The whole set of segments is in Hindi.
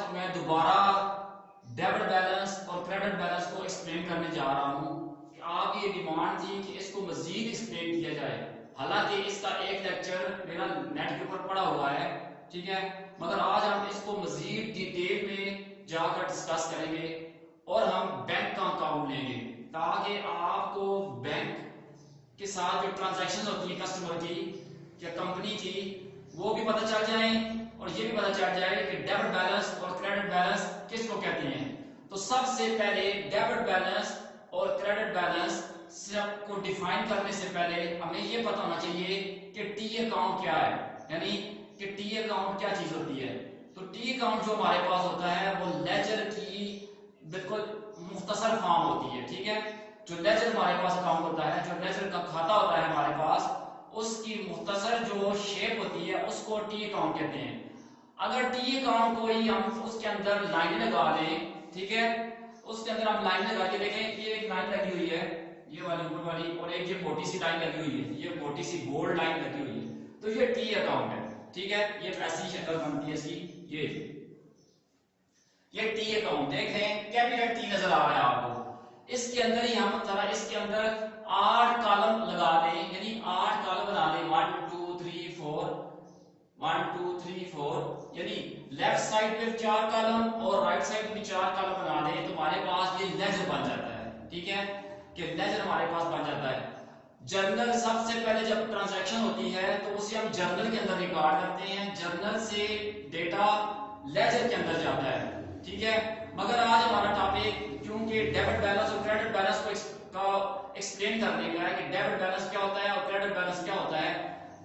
आज मैं दोबारा डेबिट बैलेंस और क्रेडिट बैलेंस को एक्सप्लेन करने जा रहा हूँ कि आपकी ये डिमांड थी कि इसको मजीद एक्सप्लेन किया जाए। हालांकि इसका एक लेक्चर मेरा नेट के ऊपर पड़ा हुआ है, ठीक है, मगर आज हम इसको मजीद डिटेल में जाकर डिस्कस करेंगे और हम बैंक का अकाउंट लेंगे ताकि आपको बैंक के साथ जो ट्रांजैक्शन होती है कस्टमर की या कंपनी की वो भी पता चल जाए और ये भी पता चल जाए कि डेबिट बैलेंस और क्रेडिट बैलेंस किसको कहते हैं। तो सबसे पहले डेबिट बैलेंस और क्रेडिट बैलेंस को डिफाइन करने से पहले हमें ये पता होना चाहिए कि टी अकाउंट क्या है, यानी कि टी अकाउंट क्या चीज होती है। तो टी अकाउंट जो हमारे पास होता है वो लेजर की बिल्कुल मुख्तसर फॉर्म होती है, ठीक है। जो लेजर हमारे पास अकाउंट होता है, जो लेजर का खाता होता है हमारे पास, उसकी मुख्तसर जो शेप होती है उसको टी अकाउंट कहते हैं। अगर टी अकाउंट को ही हम उसके अंदर लाइन लगा दें, ठीक है, उसके अंदर हम लाइन लगा के देखें, ये एक लाइन लगी हुई है, ये वाली ऊपर वाली, और एक ये मोटी सी लाइन लगी हुई है, ये मोटी सी बोल्ड लाइन लगी हुई है, तो ये टी अकाउंट है, ठीक है। ये ऐसी शक्ल बनती है इसकी, ये टी अकाउंट देख रहे हैं, कैपिटल टी नजर आ रहा है आपको। इसके अंदर ही हम जरा इसके अंदर 8 कॉलम लगा दें, यानी 8 कॉलम बना दें, 1 2 3 4 1 2 3 4, यानी लेफ्ट साइड पे 4 कॉलम और राइट साइड पे 4 कॉलम बना दें तो हमारे पास ये लेजर बन जाता है, ठीक है, कि लेजर हमारे पास बन जाता है। जर्नल सबसे पहले जब ट्रांजैक्शन होती है तो उसे हम जर्नल के अंदर रिकॉर्ड करते हैं, जर्नल से डेटा लेजर के अंदर जाता है, ठीक है। मगर आज हमारा टॉपिक क्योंकि डेबिट बैलेंस और क्रेडिट बैलेंस को एक्सप्लेन करने का है कि डेबिट बैलेंस क्या होता है और क्रेडिट बैलेंस क्या होता है।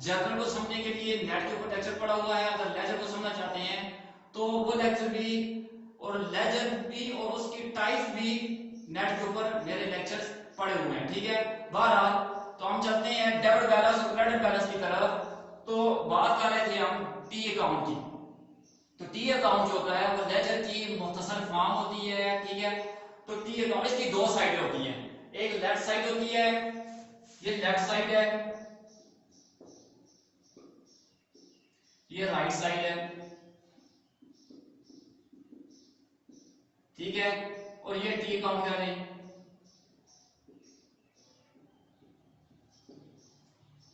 जर्नल को समझने के लिए नेट के ऊपर लेक्चर पड़ा हुआ है, अगर लेजर को समझना चाहते हैं तो वो लेक्चर भी और लेजर भी और उसकी टाइप भी नेट के ऊपर मेरे लेक्चर्स पड़े हुए हैं, ठीक है। बहरहाल तो हम चलते हैं डेबिट बैलेंस और क्रेडिट बैलेंस की तरफ। तो बात कर रहे थे हम टी अकाउंट की। तो टी अकाउंट जो होता है वो लेजर की मुख्तसर फॉर्म होती है, ठीक है। तो टी अकाउंट इसकी दो साइड होती है, एक लेफ्ट साइड होती है, ये लेफ्ट साइड है, ये राइट साइड है, ठीक है। और ये टी अकाउंट क्या है,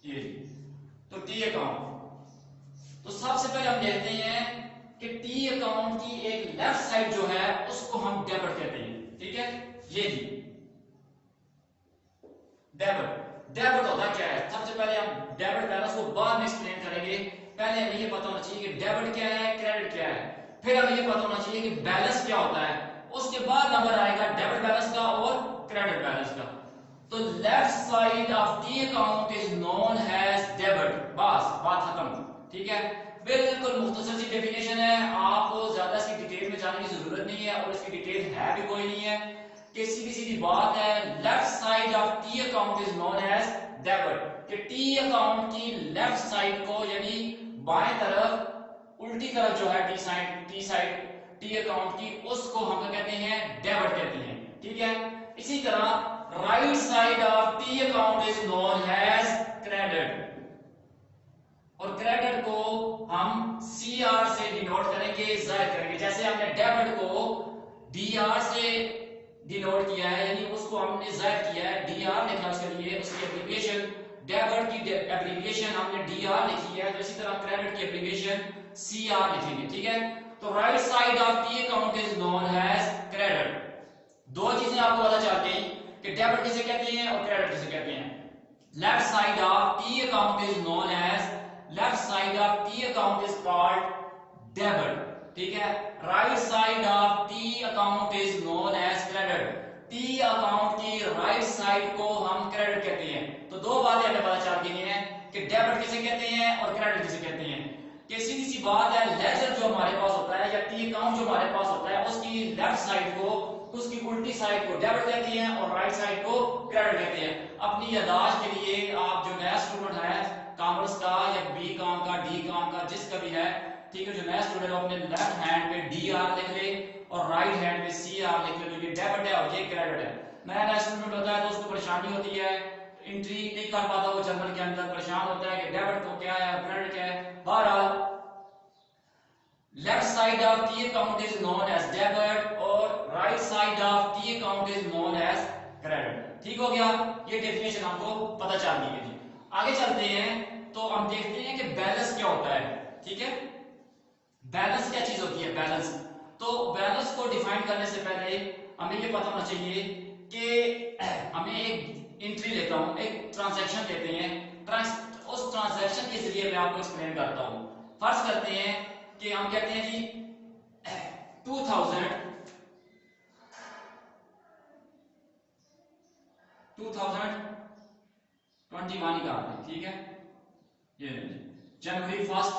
ये तो टी अकाउंट। तो सबसे पहले हम देखते हैं कि टी अकाउंट की एक लेफ्ट साइड जो है उसको हम डेबिट कहते हैं, ठीक है। ये जी डेबिट होता क्या है, सबसे पहले हम डेबिट बैलेंस को बाद में एक्सप्लेन करेंगे। पहले हमें ये पता होना चाहिए कि डेबिट क्या है, क्रेडिट क्या है, फिर हमें ये पता होना चाहिए कि बैलेंस क्या होता है, उसके बाद नंबर आएगा डेबिट बैलेंस का और क्रेडिट बैलेंस का। तो left side of T account is known as debit, बस बात खत्म, ठीक है। बिल्कुल मुख्तसर सी डेफिनेशन है, आपको ज्यादा इसकी डिटेल में जाने की जरूरत नहीं है और इसकी डिटेल है भी कोई नहीं है, कि सीधी सीधी बात है, left side of T account is known as debit, कि टी अकाउंट की लेफ्ट साइड को यानी बाएं तरफ उल्टी तरफ जो है टी साइड टी अकाउंट की, उसको हम कहते हैं डेबिट कहते हैं, ठीक है। इसी तरह right side of T account is known as credit, और क्रेडिट को हम सीआर से डिनोट करेंगे, जाहिर करेंगे। जैसे हमने डेबिट को डीआर से डिनोट किया है, यानी उसको हमने जाहिर किया है, डीआर लिखा उसके लिए, उसकी एब्रिविएशन डेबिट की एब्रिविएशन हमने डीआर लिखी है, तो इसी तरह क्रेडिट की एब्रिविएशन सीआर लिखेंगे, ठीक है। तो right side of T account is known as credit. दो चीजें आपको पता चलती हैं कि डेबिट किसे कहते हैं और क्रेडिट किसे कहते हैं। Left side of T account is known as left side of T account is called debit, ठीक है। Right side of T account is known as credit, T account की राइट साइड को हम क्रेडिट कहते हैं। तो दो बातें हमें पता चल गई हैं कि डेबिट किसे कहते हैं और क्रेडिट किसे कहते हैं। कि सीधी सी बात है, लेजर जो हमारे पास होता है या टी अकाउंट जो हमारे पास होता है उसकी लेफ्ट साइड को, उसकी उल्टी साइड को डेबिट कहते हैं और राइट साइड को क्रेडिट कहते हैं। अपनी याददाश्त के लिए आप जो नया स्टूडेंट है कॉमर्स का या बी कॉम का, डी कॉम का, जिसका भी है, ठीक है, जो नया स्टूडेंट अपने लेफ्ट हैंड पे डी आर लिख ले और राइट हैंड पे सी आर लिख ले, तो ये डेबिट है और ये क्रेडिट है। नया स्टूडेंट होता है तो उसको परेशानी होती है, एंट्री नहीं कर पाता, वो जर्नल के अंदर परेशान होता है कि डेबिट को क्या है और क्रेडिट क्या है। बहरहाल left side of T account is known as debit और right side of T account is known as credit. ठीक हो गया, ये डेफिनेशन आपको पता चल गई है जी। आगे चलते हैं तो हम देखते हैं कि बैलेंस क्या होता है। ठीक है, बैलेंस क्या चीज होती है बैलेंस। तो बैलेंस को डिफाइन करने से पहले हमें ये पता होना चाहिए कि हमें एक एंट्री लेता हूं, एक ट्रांजैक्शन लेते हैं, उस ट्रांजैक्शन के जरिए मैं आपको एक्सप्लेन करता हूं। फर्ज करते हैं कि हम कहते हैं जी 2021 निकालते हैं। ठीक है, ये जनवरी 1।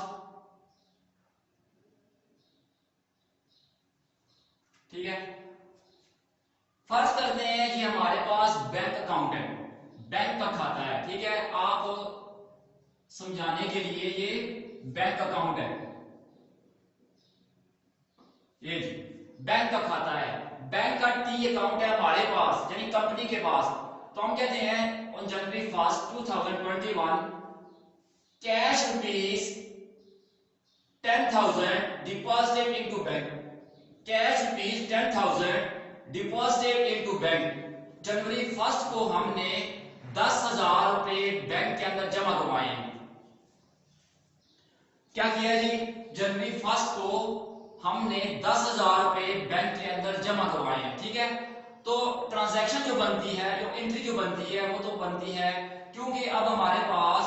ठीक है, फर्ज करते हैं कि हमारे पास बैंक अकाउंट है, बैंक का खाता है। ठीक है, आप समझाने के लिए ये बैंक अकाउंट है, ये जी बैंक का खाता है, बैंक का टी अकाउंट है हमारे पास यानी कंपनी के पास। तो हम कहते हैं on January 1, 2021 cash rupees 10,000 deposited into bank, cash rupees 10,000 deposited into bank. जनवरी 1 को हमने 10,000 रुपए बैंक के अंदर जमा करवाए हैं। क्या किया जी, जनवरी 1 को हमने 10,000 रुपए बैंक के अंदर जमा करवाए हैं। ठीक है, तो ट्रांजैक्शन जो बनती है, जो एंट्री जो बनती है वो तो बनती है क्योंकि अब हमारे पास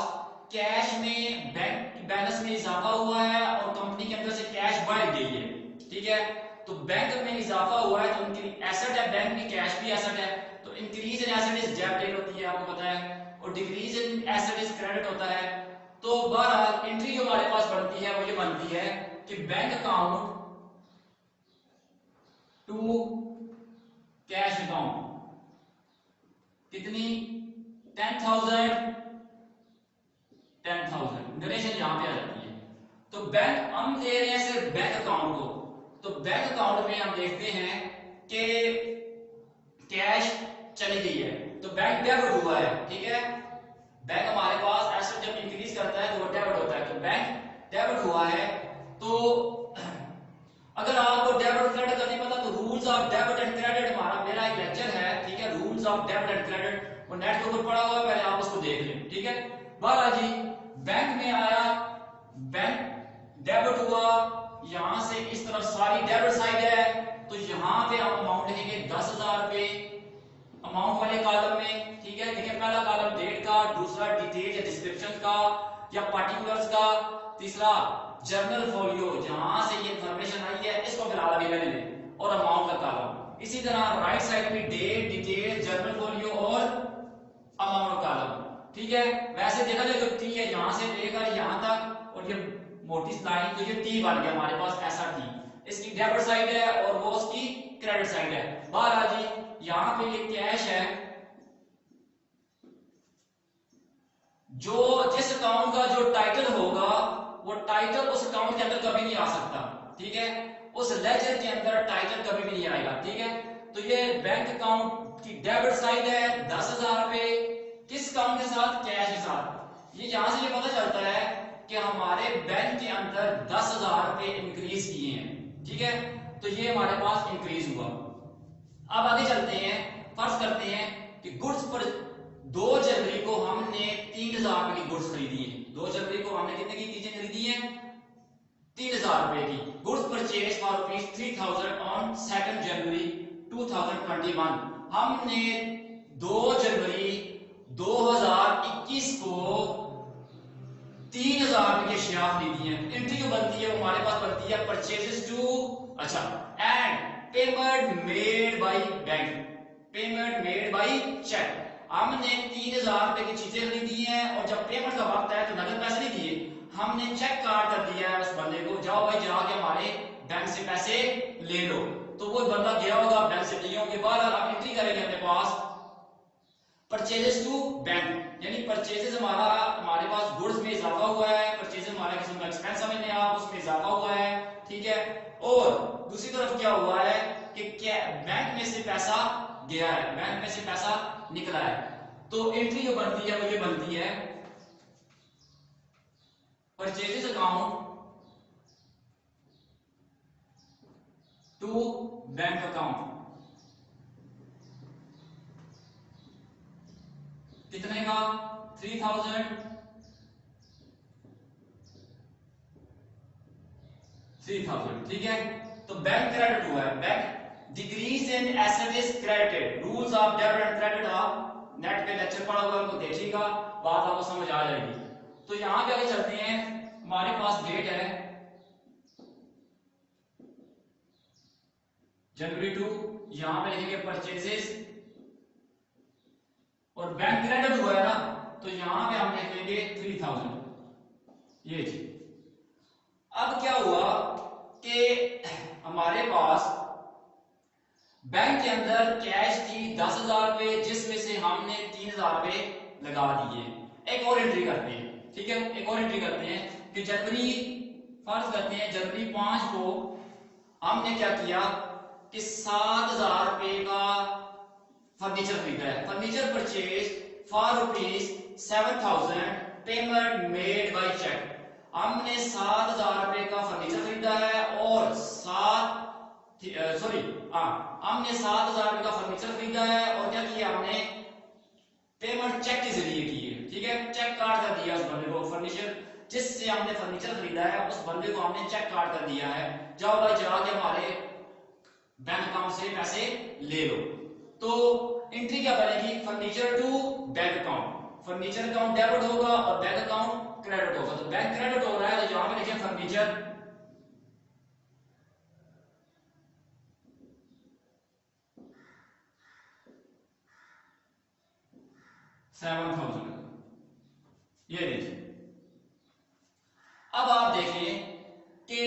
कैश में बैंक बैलेंस में इजाफा हुआ है और कंपनी के अंदर से कैश बढ़ गई है। ठीक है, तो बैंक में इजाफा हुआ है तो उनकी एसेट है, बैंक में कैश भी एसेट है। तो increase in asset is debit होती है, आपको पता है, और decrease in asset is credit होता है। तो बहरहाल एंट्री जो हमारे पास बनती है वो ये बनती है कि bank account to cash account कितनी 10,000 डोनेशन यहां पे आ जाती है। तो बैंक हम दे रहे हैं सिर्फ बैंक अकाउंट को। तो बैंक अकाउंट में हम देखते हैं कि कैश चली गई है तो बैंक डेबिट हुआ है। ठीक है, बैंक हमारे पास एसेट जब इंक्रीज करता है तो वो डेबिट होता है, तो बैंक डेबिट हुआ है। तो अगर आपको डेबिट क्रेडिट का नहीं पता तो rules of debit and credit हमारा मेरा एक लेक्चर है। ठीक है, rules of debit and credit, वो नेट के ऊपर पड़ा हुआ है, पहले आप उसको देख लें। ठीक है, बाला जी बैंक में आया, बैंक डेबिट हुआ, यहां से इस तरफ सारी डेबिट साइड है, तो यहां पे हम अमाउंट लिखेंगे 10,000 रुपए अमाउंट वाले कॉलम में। ठीक है, देखिए पहला कॉलम डेट का, दूसरा डिटेल या डिस्क्रिप्शन का या पार्टिकुलर्स का, तीसरा जर्नल फोलियो जहां से ये इंफॉर्मेशन आई है इसको फिलहाल अभी मैंने ले, और अमाउंट का कॉलम। इसी तरह राइट साइड में डेट, डिटेल, जर्नल फोलियो और अमाउंट कॉलम। ठीक है, वैसे देखा जाए तो टी है यहां से लेकर यहां तक, और ये मोटी लाइन तो ये टी बन गया हमारे पास, ऐसा टी इसकी डेबिट साइड है और वो उसकी क्रेडिट साइड है। बाहर जी यहां पे ये कैश है, जो जिस अकाउंट का जो टाइटल होगा वो टाइटल उस अकाउंट के अंदर कभी नहीं आ सकता। ठीक है, उस लेजर के अंदर टाइटल कभी भी नहीं आएगा। ठीक है, तो ये बैंक अकाउंट की डेबिट साइड है 10,000 रुपए, किस अकाउंट के साथ, कैश के साथ। ये यहां से ये पता चलता है कि हमारे बैंक के अंदर 10,000 रुपए इंक्रीज किए हैं। ठीक है, तो ये हमारे पास इंक्रीज हुआ। अब आगे चलते हैं, फर्ज करते हैं कि गुड्स पर 2 जनवरी को हमने 3,000 रुपए की गुड्स खरीदी है। 2 जनवरी को हमने कितने की चीजें खरीदी हैं, 3,000 रुपए की। गुड्स परचेज फॉर ₹3,000 ऑन 2 जनवरी 2021। हमने 2 जनवरी 2021 को 3,000 रुपए की अशिया खरीदी है। एंट्री जो बनती है वो हमारे पास बनती है परचेजेस टू, अच्छा, and payment made by bank, payment made by cheque. हमने 3,000 रुपए की चीजें खरीदी हैं और जब पेमेंट का वक्त आया तो नगद पैसे नहीं दिए, हमने चेक कार्ड कर दिया है उस बंदे को, जाओ भाई जाके हमारे बैंक से पैसे ले लो। तो वो बंदा गया होगा, बैंक से लिए होंगे, बाहर आप एंट्री करेंगे अपने पास परचेजेस टू बैंक, यानी परचेजेस हमारे पास गुड्स में इजाफा हुआ है, परचेजेस हमारा किस्म का एक्सपेंस समझने आप, उसमें इजाफा हुआ है। ठीक है, और दूसरी तरफ क्या हुआ है कि बैंक में से पैसा गया है, बैंक में से पैसा निकला है। तो एंट्री जो बनती है वो ये बनती है purchases account to bank account कितने का 3000 ठीक है। तो बैंक क्रेडिट हुआ है, bank decrease in asset is credited, rules of debit and credit आप नेट पे लेक्चर पढ़ा हुआ उनको देखिएगा, बात आपको समझ आ जाएगी। तो यहां पे आगे चलते हैं, हमारे पास डेट है जनवरी 2, यहां पे लिखेंगे परचेजेस और बैंक क्रेडिट हुआ है ना, तो यहां पे हम लिखेंगे 3000 ये जी। अब क्या हुआ कि हमारे पास बैंक के अंदर कैश थी 10,000 रुपए, जिसमें से हमने 3,000 रुपए लगा दिए। एक और एंट्री करते हैं, ठीक है, एक और एंट्री करते हैं कि जनवरी, फर्ज करते हैं जनवरी 5 को हमने क्या किया कि 7,000 रुपए का फर्नीचर खरीदा है, furniture purchase for ₹7,000, payment made by cheque. हमने 7,000 रुपए का फर्नीचर खरीदा है और हमने 7,000 रुपए का फर्नीचर खरीदा है और क्या किया हमने, पेमेंट चेक के जरिए की है, ठीक है, चेक काट कर दिया उस बंदे को, फर्नीचर जिससे हमने फर्नीचर खरीदा है उस बंदे को हमने चेक काट कर दिया है, जाओ भाई जाके हमारे बैंक अकाउंट से पैसे ले लो। तो एंट्री क्या बनेगी, furniture to bank account, furniture account debit होगा और बैंक अकाउंट क्रेडिट होगा। तो बैंक क्रेडिट हो रहा है तो यहां पे लिखें फर्नीचर 7,000 ये देखिए। अब आप देखें कि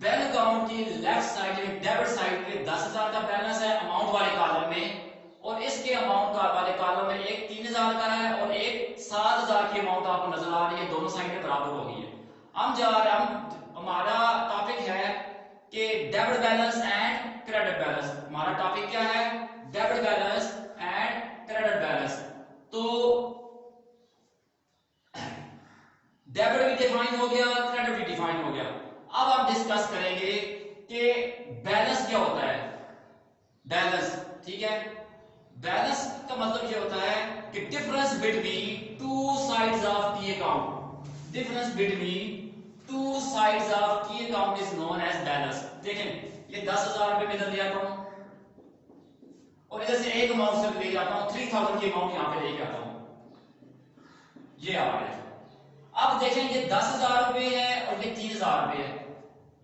बैंक अकाउंट की लेफ्ट साइड में डेबिट साइड पे 10,000 का बैलेंस है अमाउंट वाले कॉलम में, और इसके अमाउंट का वाले कॉलम में एक 3,000 का है और एक 7,000 की अमाउंट आपको नजर आ रही है, दोनों साइडें बराबर हो गई है। हम जा रहे हैं, हमारा टॉपिक है कि debit balance and credit balance. हमारा टॉपिक क्या है, debit balance and credit balance. तो डेबिट भी डिफाइन हो गया, क्रेडिट भी डिफाइन हो गया। अब हम डिस्कस करेंगे कि बैलेंस क्या होता है, बैलेंस, ठीक है। बैलेंस का मतलब ये होता है कि difference between two sides of the account, difference between two sides of the account is known as balance. देखें ये 10,000 रुपए में इधर ले आता हूं और इधर से एक अमाउंट से ले जाता हूं, 3,000 की अमाउंट यहां पे लेके आता हूं, ये आ रहा है। अब देखें ये 10,000 रुपए है और ये 3,000 रुपए है।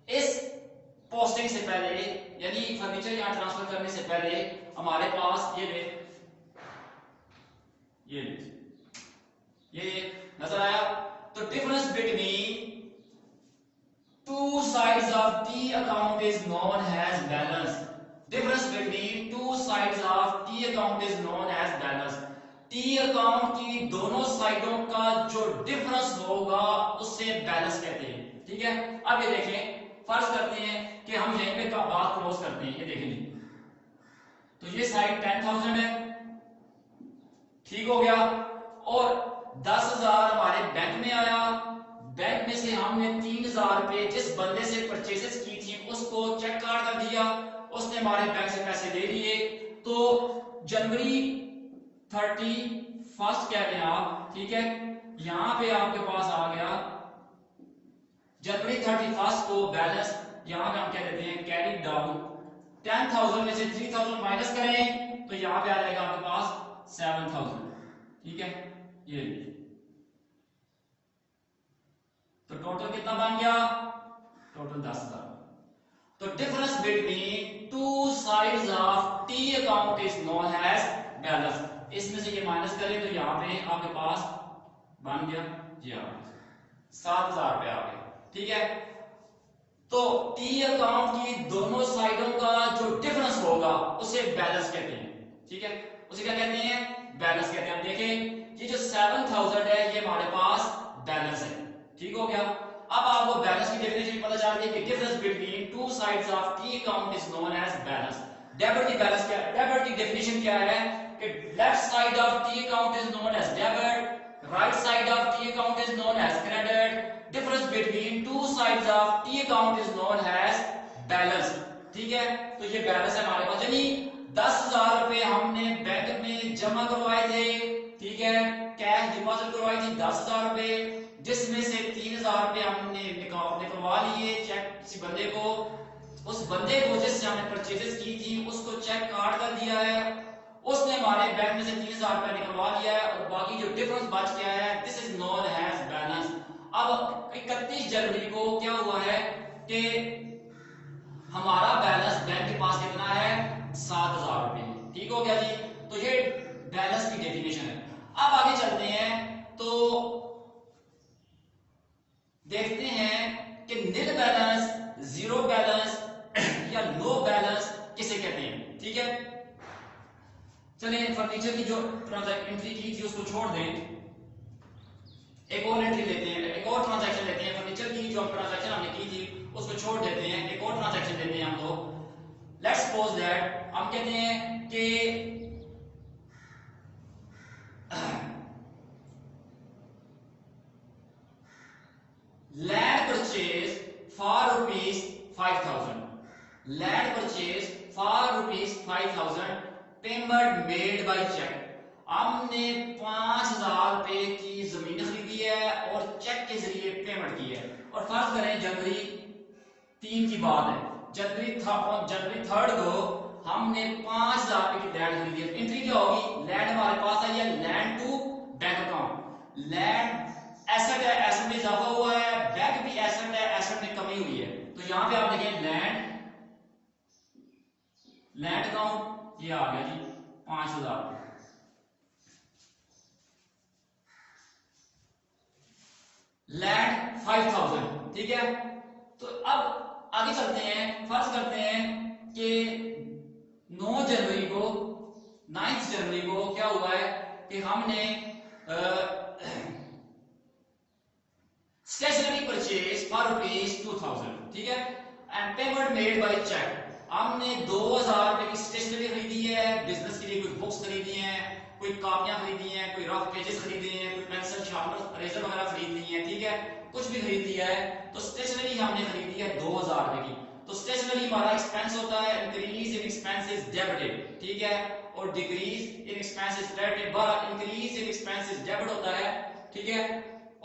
इस पोस्टिंग से पहले यानी फर्नीचर यहां ट्रांसफर करने से पहले हमारे पास ये नजर आया। तो difference between two sides of T account is known as balance, difference between two sides of T account is known as balance. T account की दोनों साइडों का जो डिफरेंस होगा उससे बैलेंस कहते हैं, ठीक है। अब ये देखें, फर्ज करते हैं कि हम यहीं पे बात क्लोज करते हैं, ये देखें तो ये साइड 10,000 है, ठीक हो गया, और 10,000 हमारे बैंक में आया, बैंक में से हमने 3,000 रुपए जिस बंदे से परचेसेस की थी उसको चेक काट कर दिया, उसने हमारे बैंक से पैसे ले लिए। तो जनवरी 31 कह रहे हैं आप, ठीक है, यहां पे आपके पास आ गया जनवरी 31 को बैलेंस, यहां पे हम कह देते हैं कैरी डाउन, 10,000 में से 3,000 माइनस करें तो यहां पे आ जाएगा आपके पास 7,000, ठीक है, ये तो टोटल कितना बन गया, टोटल 10,000। तो difference between two sides of T account is known as balance. इसमें से ये माइनस करें तो यहां पे आपके पास बन गया जी 7,000 रुपए आ गए, ठीक है। तो टी अकाउंट की दोनों साइडों का जो डिफरेंस होगा उसे बैलेंस कहते हैं, ठीक है, उसे क्या कहते हैं, बैलेंस कहते हैं। देखें ये जो 7,000 है ये हमारे पास बैलेंस है, ठीक हो गया। अब आपको बैलेंस की डेफिनेशन पता चल गई कि difference between two sides of T account is known as balance. Debit की बैलेंस क्या है, डेबिट की डेफिनेशन क्या है कि left side of T account is known as debit, right side of T account is known as credit, difference between two sides of T account is known as balance। ये बैलेंस है हमारे पास, यानी 10,000 रुपए हमने बैंक में जमा करवाए थे, ठीक है, कैश डिपॉजिट करवाई थी 10,000 रुपए, जिसमें से 3,000 रुपए हमने निकलवा लिए चेक किसी बंदे को, उस बंदे को जिससे हमने परचेजेस की थी उसको चेक काट कर दिया है, उसने हमारे बैंक में से 3,000 रुपए निकलवा लिया है और बाकी जो डिफरेंस बच गया है this is known as balance. अब 31 जनवरी को क्या हुआ है कि हमारा बैलेंस बैंक के पास कितना है 7,000 रुपए, ठीक हो गया जी। तो ये बैलेंस की डेफिनेशन है। अब आगे चलते हैं तो देखते हैं कि नील बैलेंस, जीरो बैलेंस या नो बैलेंस किसे कहते हैं, ठीक है। चलिए फर्नीचर की जो एंट्री की थी उसको छोड़ दें, एक और एंट्री लेते हैं, एक और ट्रांजैक्शन लेते हैं। फर्नीचर की जो ट्रांजैक्शन हमने की थी उसको छोड़ देते हैं, एक और ट्रांजैक्शन लेते हैं हम लोग। लेट्स सपोज दैट हम कहते हैं कि land purchase for ₹5,000, land purchase for ₹5,000, payment made by cheque. हमने 5,000 रुपए की जमीन खरीदी है और चेक के जरिए पेमेंट की है। और फर्ज करें जनवरी 3 की बात है, जनवरी 3 को हमने 5,000 रुपए की लैंड खरीदी है। एंट्री क्या होगी, लैंड हमारे पास है या land to bank account, land asset है, एसेट में इजाफा हुआ है, बैंक भी एसेट है, एसेट में कमी हुई है। तो यहां पे आप देखें लैंड अकाउंट ये आ गया जी 5,000, लैंड 5,000, ठीक है। तो अब आगे चलते हैं, फर्ज करते हैं कि 9 जनवरी को 9 जनवरी को क्या हुआ है कि हमने स्टेशनरी परचेज फॉर ₹2,000, ठीक है, and payment made by cheque. हमने 2,000 रुपए की स्टेशनरी खरीदी है, बिजनेस के लिए कोई बुक्स खरीदी हैं, कोई कॉपियां खरीदी हैं, कोई रफ पेजेस खरीदे हैं, कोई पेंसिल शार्पनर इरेजर वगैरह खरीद ली है, ठीक है, कुछ भी खरीद लिया है। तो स्टेशनरी हमने खरीदी है 2,000 रुपए की। तो स्टेशनरी हमारा एक्सपेंस होता है, इंक्रीज इन एक्सपेंसेस डेबिटेड, ठीक है, और decrease in expenses credited. Increase in expenses debit होता है, ठीक है,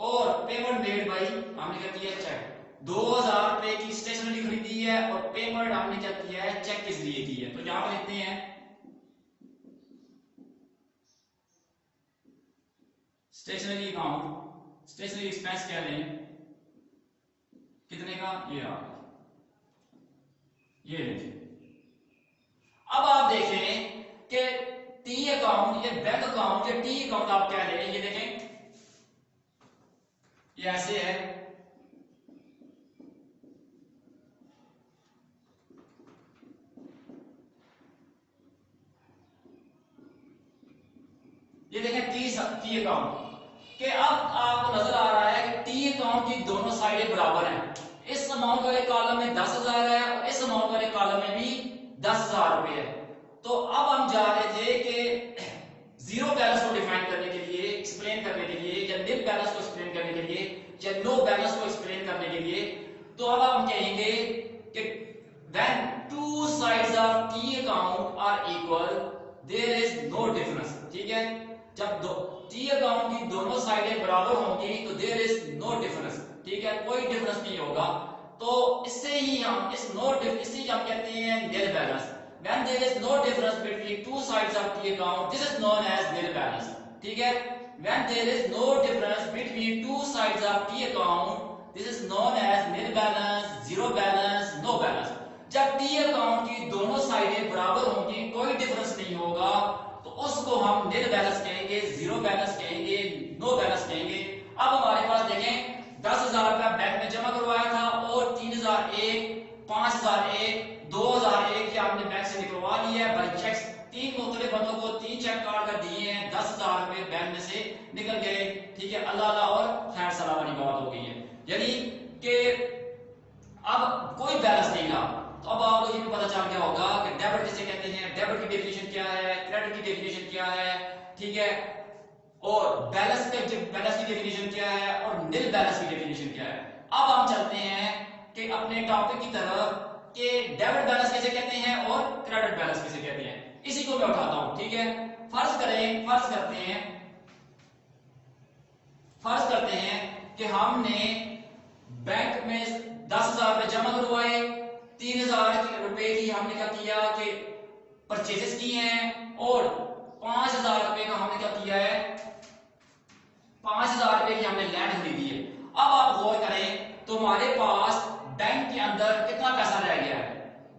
और पेमेंट मेड बाय हमने क्या किया चेक। 2,000 रुपए की स्टेशनरी खरीदी है और पेमेंट हमने क्या किया है चेक के जरिए की है। तो यहां पर लिखते हैं स्टेशनरी अकाउंट, स्टेशनरी एक्सपेंस क्या लें कितने का, ये आ ये लीजिए। अब आप देखें कि टी अकाउंट, ये बैंक अकाउंट, ये टी अकाउंट आप क्या ले रहे हैं, ये देखें ये ऐसे है, ये देखें टी अकाउंट कि अब आपको नजर आ रहा है कि टी अकाउंट की दोनों साइडें बराबर हैं। इस अमाउंट वाले कॉलम में 10,000 है और इस अमाउंट वाले कॉलम में भी 10,000 रुपए है। तो अब हम जा रहे थे कि जीरो बैलेंस को डिफाइन करने के लिए, एक्सप्लेन करने के लिए, या नील बैलेंस को एक्सप्लेन करने के लिए, या नो बैलेंस को एक्सप्लेन करने के लिए। तो अब हम कहेंगे कि when two sides of T account are equal there is no difference, ठीक है। जब T अकाउंट की दोनों साइडें बराबर होंगी तो there is no difference, ठीक है, कोई डिफरेंस नहीं होगा। तो इससे ही हम इससे हम कहते हैं nil balance। when there is no difference between two sides of T account this is known as nil balance, ठीक है। when there is no difference between two sides of T account this is known as nil balance, zero balance, no balance। जब टी अकाउंट की दोनों साइडें बराबर होंगी, कोई डिफरेंस नहीं होगा, तो उसको हम नील बैलेंस कहेंगे, जीरो बैलेंस कहेंगे, नो बैलेंस कहेंगे। अब हमारे पास देखें 10,000 रुपया बैंक में जमा करवाया था और 3,001, 5,001, 2,001 ये आपने बैंक से निकलवा लिया है बाय चेक्स। 3 मुख्तलिफ बंदों को 3 चेक काट कर दिए हैं, 10,000 रुपए बैंक में से निकल गए, ठीक है, अल्लाह अल्लाह और खैर सलाह वाली बात हो गई है, यानी कि अब कोई बैलेंस नहीं रहा। तो अब आपको ये भी पता चल गया होगा कि डेबिट किसे कहते हैं, डेबिट की डेफिनेशन क्या है, क्रेडिट की डेफिनेशन क्या है, ठीक है, और बैलेंस की डेफिनेशन क्या है और नील बैलेंस की डेफिनेशन क्या है। अब हम चलते हैं कि अपने टॉपिक की तरफ कि डेबिट बैलेंस किसे कहते हैं और क्रेडिट बैलेंस किसे कहते हैं। इसी को मैं उठाता हूं, ठीक है। फर्ज करते हैं कि हमने बैंक में 10,000 रुपए जमा करवाए, 3,000 रुपए की हमने क्या किया कि परचेजेस किए हैं, और 5,000 रुपए का हमने क्या किया है, 5,000 रुपए की हमने लैंड खरीदी है। अब आप गौर करें तो हमारे पास बैंक के अंदर कितना पैसा रह गया है,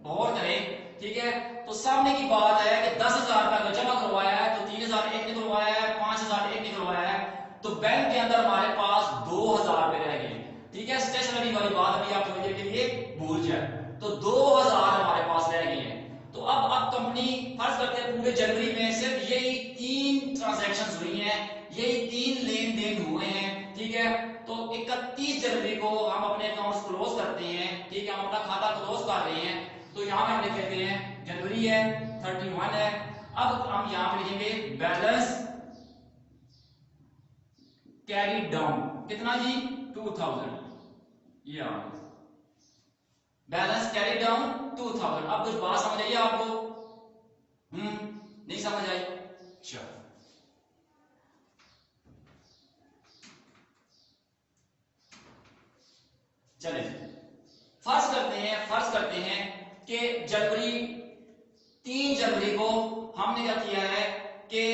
गौर करें, ठीक है। तो सामने की बात है कि 10,000 रुपए को जमा करवाया है, तो 3,000 एक निकलवाया है, 5,000 एक निकलवाया है, तो बैंक के अंदर हमारे पास 2,000 रुपए रह गए, ठीक है। स्टेशनरी वाली बात अभी आप थोड़ी देर के लिए भूल जाए, तो 2,000 हमारे पास रह गए हैं। तो अब कंपनी फर्ज करते हैं पूरे जनवरी में सिर्फ यही 3 ट्रांजैक्शंस हुई हैं, यही 3 लेन देन हुए हैं, ठीक है। तो 31 जनवरी को हम अपने अकाउंट्स क्लोज करते हैं, ठीक है, हम अपना खाता क्लोज कर रहे हैं। तो यहाँ पे हम लिख लेते हैं जनवरी है, 31 है। अब हम यहाँ पे लिखेंगे बैलेंस कैरी डाउन, कितना जी, 2000, ये आ गया बैलेंस कैरी डाउन 2000। अब कुछ बात समझ आई आपको? नहीं समझ आई? चलो चले, फर्ज करते हैं कि जनवरी 3 जनवरी को हमने क्या किया है कि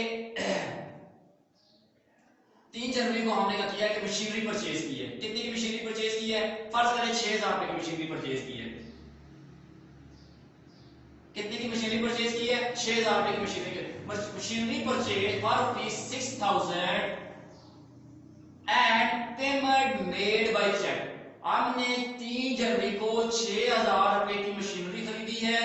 3 जनवरी को हमने क्या किया कि मशीनरी परचेज की है। कितने की मशीनरी परचेज की है? फर्ज करें 6,000 रुपए की मशीनरी परचेज की है। कितने की मशीनरी परचेज की है? 6,000 रुपए की machinery purchase for rupees 6,000 and payment made by cheque. हमने 3 जनवरी को 6,000 रुपए की मशीनरी खरीदी है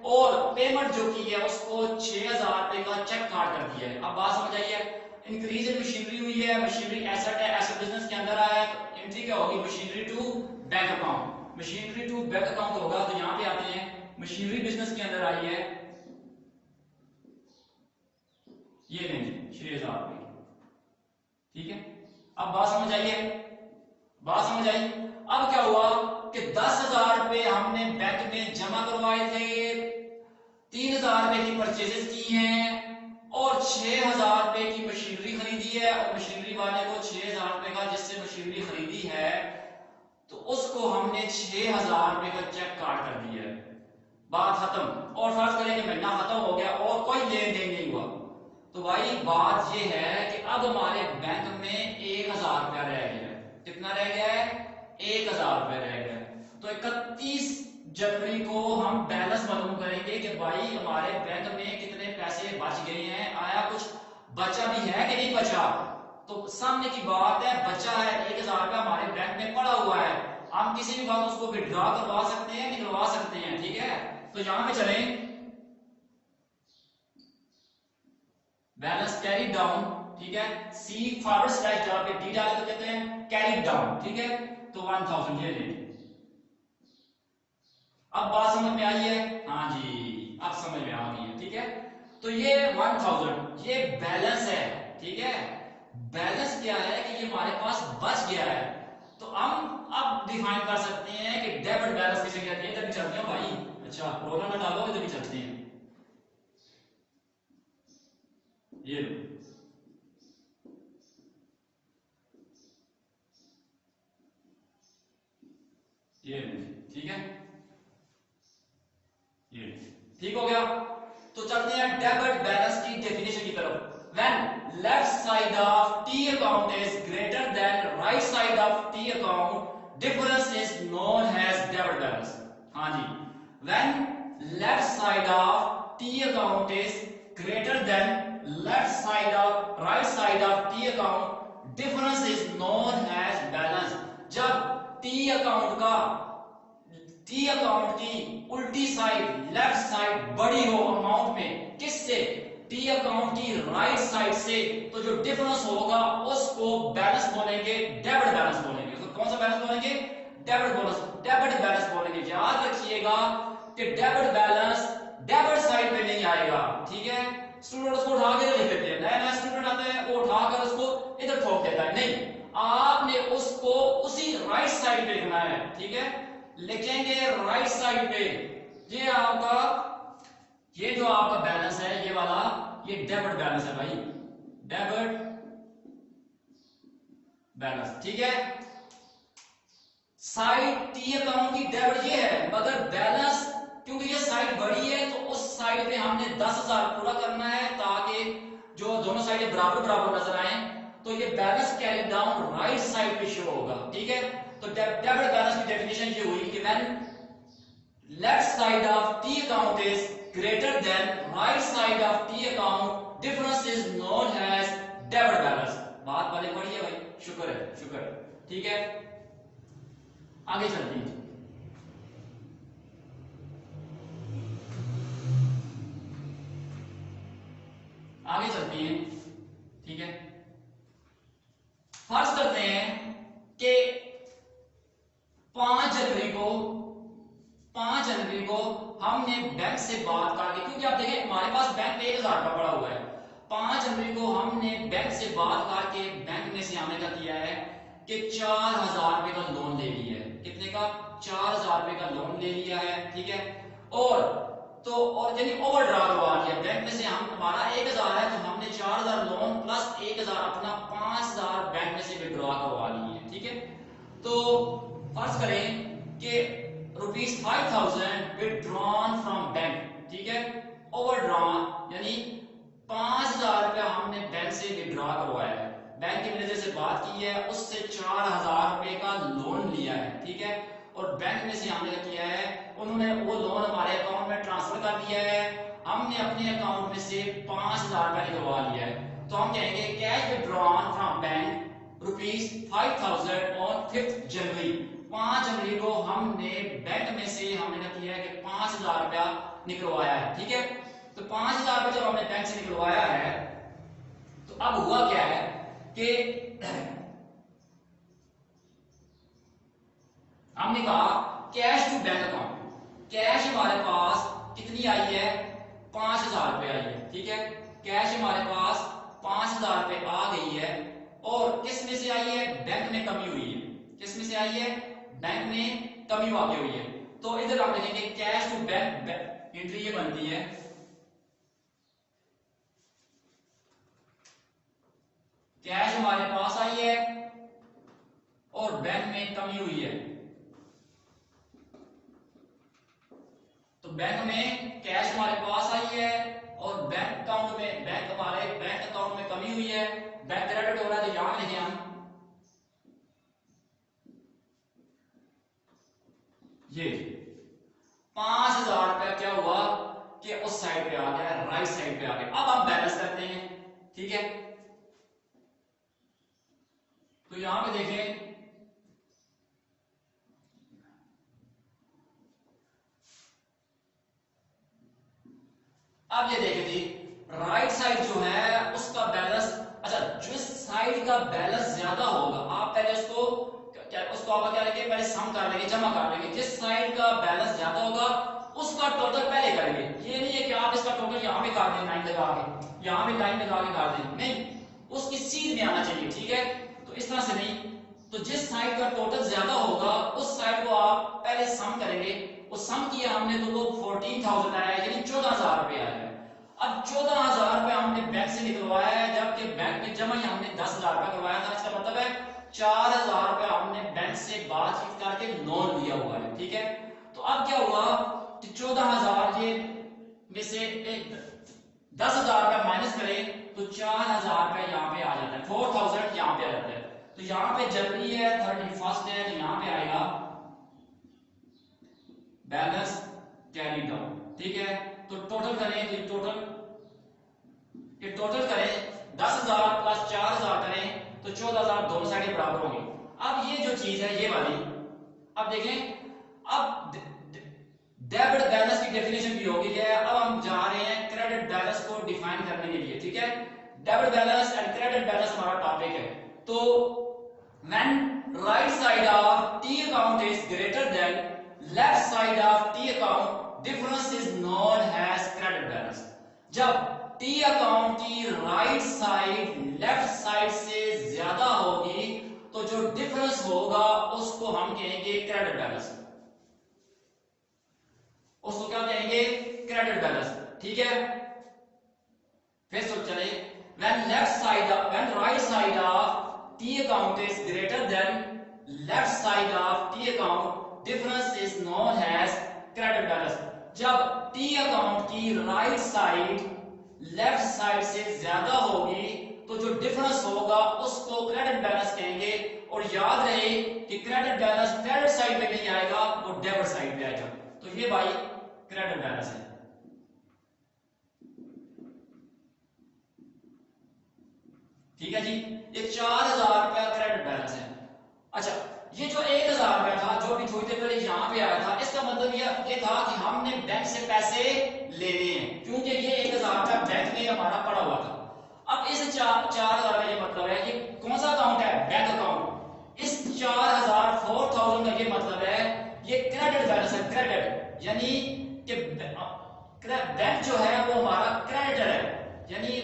और पेमेंट जो की है उसको 6,000 रुपए का चेक काट कर दिया है। अब बात समझ आई है? इंक्रीज इन मशीनरी हुई है, मशीनरी एसेट है, एसेट बिजनेस के अंदर आया है, तो एंट्री क्या होगी? Machinery to bank account. Machinery to bank account होगा तो यहां पे आते हैं, मशीनरी बिजनेस के अंदर आई है, ये लेंगे 6,000 रुपए, ठीक है। अब बात समझ आई है? बात समझ आई? अब क्या हुआ कि 10,000 रुपए हमने बैंक में जमा करवाए थे, 3,000 रुपए की परचेजेस की हैं और 6,000 रुपए की मशीनरी खरीदी है, और मशीनरी वाले को 6,000 रुपए का जिससे मशीनरी खरीदी है तो उसको हमने 6,000 रुपए का चेक काट कर दिया है। बात खत्म। और फर्ज करें कि महीना खत्म हो गया और कोई लेन देन नहीं हुआ, तो भाई बात यह है कि अब हमारे बैंक में 1,000 रुपया रह गया है। कितना रह गया है? 1,000 रुपया रह गया है। तो 31 जनवरी को हम बैलेंस मालूम करेंगे कि भाई हमारे बैंक में कितने पैसे बच गए हैं, आया कुछ बचा भी है कि नहीं बचा। तो सामने की बात है, बचा है 1,000 रुपया हमारे बैंक में पड़ा हुआ है, हम किसी भी वक्त उसको विड्रॉ करवा सकते हैं, निकलवा सकते हैं, ठीक है। तो यहां पे चलें, बैलेंस कैरी डाउन, ठीक है, सी फॉरवर्ड स्लैश डाल के डी डाले तो कहते हैं कैरी डाउन, ठीक है। तो 1,000 ये ले। अब बात समझ में आई है? हाँ जी, अब समझ में आ गई है, ठीक है। तो ये 1,000 ये बैलेंस है, ठीक है। बैलेंस क्या है कि ये हमारे पास बच गया है, तो हम अब डिफाइन कर सकते हैं कि डेबिट बैलेंस किसे कहते हैं। तभी चलते हैं भाई, अच्छा रोना ना डालोगे तभी चलते हैं। ये लो, ये ठीक है, ये ठीक हो गया। तो चलते हैं डेबिट बैलेंस की डेफिनेशन की तरफ। When left side of T account is greater than right side of T account, difference is known as debit balance. हाँ जी, when left side of T account is greater than left side of right side of T account, difference is known as balance. जब T account का T अकाउंट की उल्टी साइड लेफ्ट साइड बड़ी हो अमाउंट में, किससे? T अकाउंट की राइट साइड से, तो जो डिफरेंस होगा उसको बैलेंस बोलेंगे, डेबिट बैलेंस बोलेंगे। तो कौन सा बैलेंस बोलेंगे? डेबिट बैलेंस बोलेंगे। याद रखिएगा कि डेबिट बैलेंस डेबिट साइड पे नहीं आएगा, ठीक है। स्टूडेंट उसको उठा के लिख देते हैं, नया स्टूडेंट आता है वो उठाकर उसको इधर ठोक देता है, नहीं, आपने उसको उसी राइट साइड पे लिखना है, ठीक है। लिखेंगे राइट साइड पे ये आपका, ये जो आपका बैलेंस है ये वाला, ये डेबिट बैलेंस है भाई, डेबिट बैलेंस, ठीक है। साइड टी अकाउंट की डेबिट ये है, मगर बैलेंस क्योंकि ये साइड बड़ी है तो उस साइड पे हमने 10,000 पूरा करना है ताकि जो दोनों साइडें बराबर बराबर नजर आए, तो ये balance carry down right side पे शो होगा, ठीक है। तो डेबिट बैलेंस की डेफिनेशन ये हुई कि when left side of T account is greater than right side of T account, difference is known as debit balance. बात वाले पढ़ी है भाई, शुक्र है, शुक्र, ठीक है। आगे चलते हैं, आगे चलते हैं, ठीक है। फर्ज करते हैं कि 5 जनवरी को हमने बैंक से बात करके, क्योंकि आप देखें हमारे पास बैंक में 1,000 रुपया पड़ा हुआ है, 5 जनवरी को हमने बैंक से बात करके बैंक में से हमने क्या किया है कि 4,000 रुपए का लोन ले लिया है। कितने का? 4,000 रुपए का लोन ले लिया है, ठीक है। और यानी ओवरड्राफ्ट करवा लिया बैंक में से, हम हमारा 1,000 है तो हमने 4,000 लोन प्लस 1,000 अपना 5,000 बैंक में से विड्रॉ करवा लिए, ठीक है। तो फर्ज करें कि ₹5,000 विड्रॉन फ्रॉम बैंक, ठीक है। ओवरड्रॉन यानी 5,000 रुपया हमने बैंक से विड्रॉ करवाया है, बैंक के मैनेजर से बात की है, उससे 4,000 रुपए का लोन लिया है, ठीक है। और बैंक में से हमने क्या किया है, उन्होंने वो लोन हमारे अकाउंट में ट्रांसफर कर दिया है, हमने अपने अकाउंट में से 5,000 रुपया निकलवा लिया है। तो हम कहेंगे cash withdrawn from bank ₹5,000 on 5th जनवरी, 5 जनवरी को हमने बैंक में से हमने क्या किया है कि 5,000 रुपया निकलवाया है, ठीक है। तो 5,000 रुपया जब हमने बैंक से निकलवाया है तो अब हुआ क्या है कि हमने कहा cash to bank account, cash हमारे पास कितनी आई है? 5,000 रुपए आई है, ठीक है। कैश हमारे पास 5,000 रुपए आ गई है, और किस में से आई है? बैंक में कमी हुई है। किस में से आई है? बैंक में कमी वाकई हुई है। तो इधर हम लिखेंगे कैश टू बैंक, एंट्री ये बनती है कैश हमारे पास आई है और बैंक में कमी हुई है, तो बैंक में कैश हमारे पास आई है और बैंक अकाउंट में हमारे बैंक अकाउंट में कमी हुई है, बैंक क्रेडिट हो रहा है, तो यहां लिखे हम ये 5,000 रुपया क्या हुआ कि उस साइड पे आ गया, राइट साइड पे आ गया। अब हम बैलेंस करते हैं, ठीक है। तो यहां पे देखें अब ये देखें जी, राइट साइड जो है उसका बैलेंस, अच्छा जिस साइड का बैलेंस ज्यादा होगा, आप पहले उसको आप क्या लेंगे, पहले सम कर लेंगे, जमा कर लेंगे। जिस साइड का बैलेंस ज्यादा होगा उसका टोटल पहले करेंगे। ये नहीं है कि आप इसका टोटल यहां पे कर दें, लाइन लगा के, यहां पे लाइन लगा के कर दें, नहीं, उसकी सीध में आना चाहिए, ठीक है। तो इस तरह से नहीं, तो जिस साइड का टोटल ज्यादा होगा उस साइड को आप पहले सम करेंगे। वो सम किया हमने तो वो 14,000 आया, यानी 14,000 रुपए आया है। अब 14,000 रुपए हमने बैंक से निकलवाया है, जबकि बैंक में जमा ही हमने 10,000 रुपए करवाया था। इसका मतलब है 4,000 रुपए हमने बैंक से बातचीत करके लोन लिया हुआ है, ठीक है। तो अब क्या हुआ कि 14,000 ये में से 10,000 रुपए माइनस करें तो 4,000 रुपए यहाँ पे आ जाता है, 4,000 यहाँ पे आ जाता है। तो यहाँ पे जनवरी है, 31 है, तो यहाँ पे आएगा बैलेंस कैरी डाउन, ठीक है। तो टोटल करें तो टोटल करें 10,000 प्लस 4,000 करें तो 14,000, दोनों साइडें बराबर होंगी। अब ये जो चीज है ये वाली, अब देखें, अब डेबिट बैलेंस की डेफिनेशन भी होगी है। अब हम जा रहे हैं क्रेडिट बैलेंस को डिफाइन करने के लिए, ठीक है। Debit balance and credit balance हमारा टॉपिक है। तो when right side of T account is greater than left side of T account, difference is known as credit balance. जब टी अकाउंट की राइट साइड लेफ्ट साइड से ज्यादा होगी तो जो डिफरेंस होगा उसको हम कहेंगे क्रेडिट बैलेंस। करेंगे क्रेडिट बैलेंस, ठीक है। फिर सोच चले, when right side of T account is greater than left side of T account, difference is known as credit balance। जब T अकाउंट की राइट साइड लेफ्ट साइड से ज्यादा होगी तो जो डिफरेंस होगा उसको क्रेडिट बैलेंस कहेंगे। और याद रहे कि क्रेडिट बैलेंस क्रेडिट साइड पे नहीं आएगा, वो डेबिट साइड पे आएगा। तो ये भाई क्रेडिट बैलेंस है, ठीक है जी। ये 4000 रुपया क्रेडिट बैलेंस है। अच्छा, ये जो 1000 रुपया था जो अभी थोड़ी देर पहले यहाँ पे आया था, इसका मतलब ये था कि हमने बैंक से पैसे लेने हैं, क्योंकि ये 1000 रुपया बैंक में हमारा पड़ा हुआ था। अब इस 4000 का ये मतलब है, ये कौन सा अकाउंट है? Bank account. इस 4000 का ये मतलब है ये क्रेडिट बैलेंस है, क्रेडिट यानी कि बैंक जो है वो हमारा क्रेडिटर है, यानी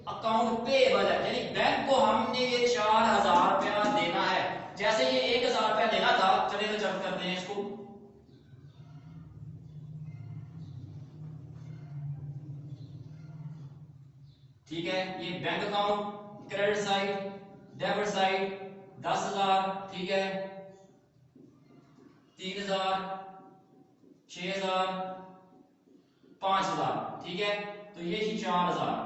अकाउंट पेएबल है, यानी बैंक को हमने ये 4000 रुपया देना है। जैसे ये 1000 रुपया देना था, चलिए तो जब करते हैं इसको, ठीक है। ये bank account credit side, debit side 10,000, ठीक है, 3,000, 6,000, 5,000, ठीक है। तो ये ही 4,000,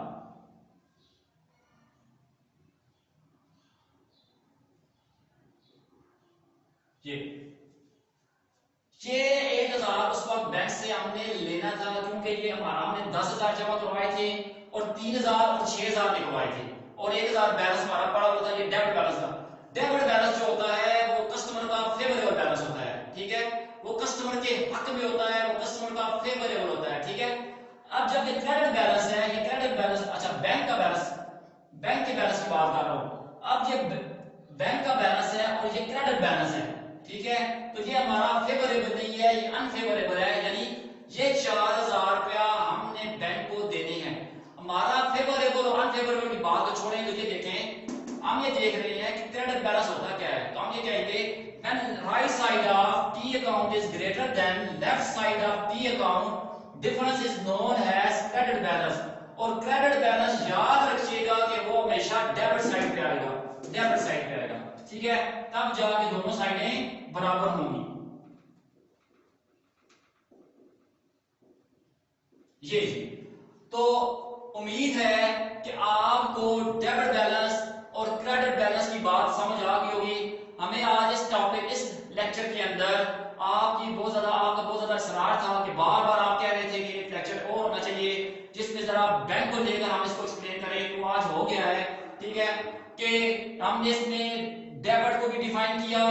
ये 1,000 उस वक्त बैंक से हमने लेना था, क्योंकि ये हमारा हमने 10,000 जमा करवाए थे और 3,000 और 6,000 निकलवाए थे, और 1,000 बैलेंस हमारा पड़ा होता है, ये डेबिट बैलेंस था। डेबिट बैलेंस जो होता है वो कस्टमर का फेवरेबल बैलेंस होता है, ठीक है, वो कस्टमर के हक में होता है, वो कस्टमर का फेवरेबल होता है, ठीक है। अब जब ये क्रेडिट बैलेंस है, ये क्रेडिट बैलेंस, अच्छा बैंक का बैलेंस, बैंक के बैलेंस की बात कर रहा हूं। अब ये बैंक का बैलेंस है और ये क्रेडिट बैलेंस है, ठीक है। तो ये हमारा फेवरेबल नहीं है, ये अनफेवरेबल है, यानी ये 4,000 रुपया हमने बैंक को देने हैं। हमारा फेवरेबल और अनफेवरेबल की बात को छोड़ें तो ये देखें, हम ये देख रहे हैं कि क्रेडिट बैलेंस होता क्या है। तो हम ये कहेंगे when right side of T account is greater than left side of T account, difference is known as credit balance। और क्रेडिट बैलेंस याद रखिएगा कि वो हमेशा डेबिट साइड पे आएगा, डेबिट साइड पे आएगा, ठीक है। तब जाके दोनों साइडें बराबर होंगी। ये तो उम्मीद है कि आपको डेबिट बैलेंस और क्रेडिट बैलेंस की बात समझ आ गई होगी। हमें आज इस टॉपिक, इस लेक्चर के अंदर आपका बहुत ज्यादा इसरार था कि बार बार आप कह रहे थे कि एक लेक्चर और होना चाहिए जिसमें जरा बैंक को लेकर हम इसको एक्सप्लेन करें। तो आज हो गया है, ठीक है, कि हमने इसमें डेबिट को भी डिफाइन किया,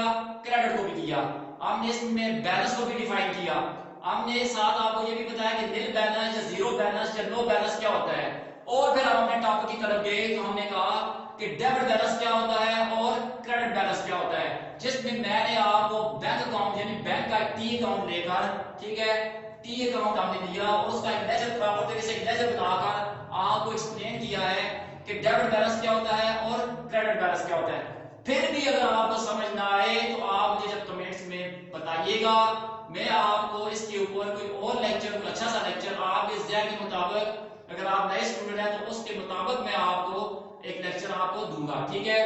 क्रेडिट को भी किया, हमने इसमें बैलेंस को भी डिफाइन किया, हमने साथ आपको ये भी बताया कि नील बैलेंस या जीरो बैलेंस या नो बैलेंस क्या होता है। और फिर हम अपने टॉपिक की तरफ गए तो हमने कहा कि डेबिट बैलेंस क्या होता है और क्रेडिट बैलेंस क्या होता है, जिसमें मैंने आपको बैंक अकाउंट यानी बैंक का टी अकाउंट लेकर, ठीक है, टी अकाउंट हमने लिया और उसका एक लेजर प्रॉपर तरीके से एक लेजर बनाकर आपको एक्सप्लेन किया है कि डेबिट बैलेंस क्या होता है और क्रेडिट बैलेंस क्या होता है। फिर भी अगर आपको समझ ना आए तो आप मुझे जब कमेंट्स में बताइएगा, मैं आपको इसके ऊपर कोई और लेक्चर, कोई अच्छा सा लेक्चर आपके ज़हन के मुताबिक, अगर आप नए स्टूडेंट हैं तो उसके मुताबिक मैं आपको एक लेक्चर आपको दूंगा, ठीक है।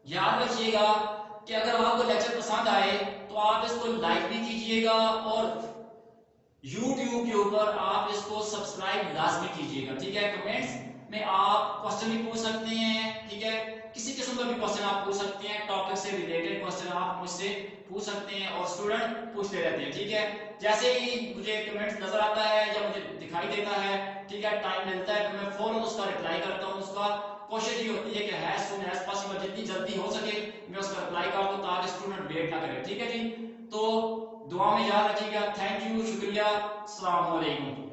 याद रखिएगा कि अगर आपको लेक्चर पसंद आए तो आप इसको लाइक भी कीजिएगा और YouTube के ऊपर आप इसको सब्सक्राइब लाजमी कीजिएगा, ठीक है। कमेंट्स में आप क्वेश्चन भी पूछ सकते हैं, ठीक है, किसी किस्म का भी क्वेश्चन आप पूछ सकते हैं, टॉपिक से रिलेटेड क्वेश्चन आप मुझसे पूछ सकते हैं और स्टूडेंट पूछते रहते हैं, ठीक है। जैसे ही मुझे कमेंट्स नजर आता है या मुझे दिखाई देता है, ठीक है, टाइम मिलता है तो मैं फौरन उसका रिप्लाई करता हूँ। उसका कोशिश ये होती है कि as soon as possible, जितनी जल्दी हो सके मैं उसका रिप्लाई कर दूं ताकि स्टूडेंट वेट ना करे, ठीक है जी। तो दुआ में याद रखिएगा। थैंक यू, शुक्रिया, अस्सलाम वालेकुम।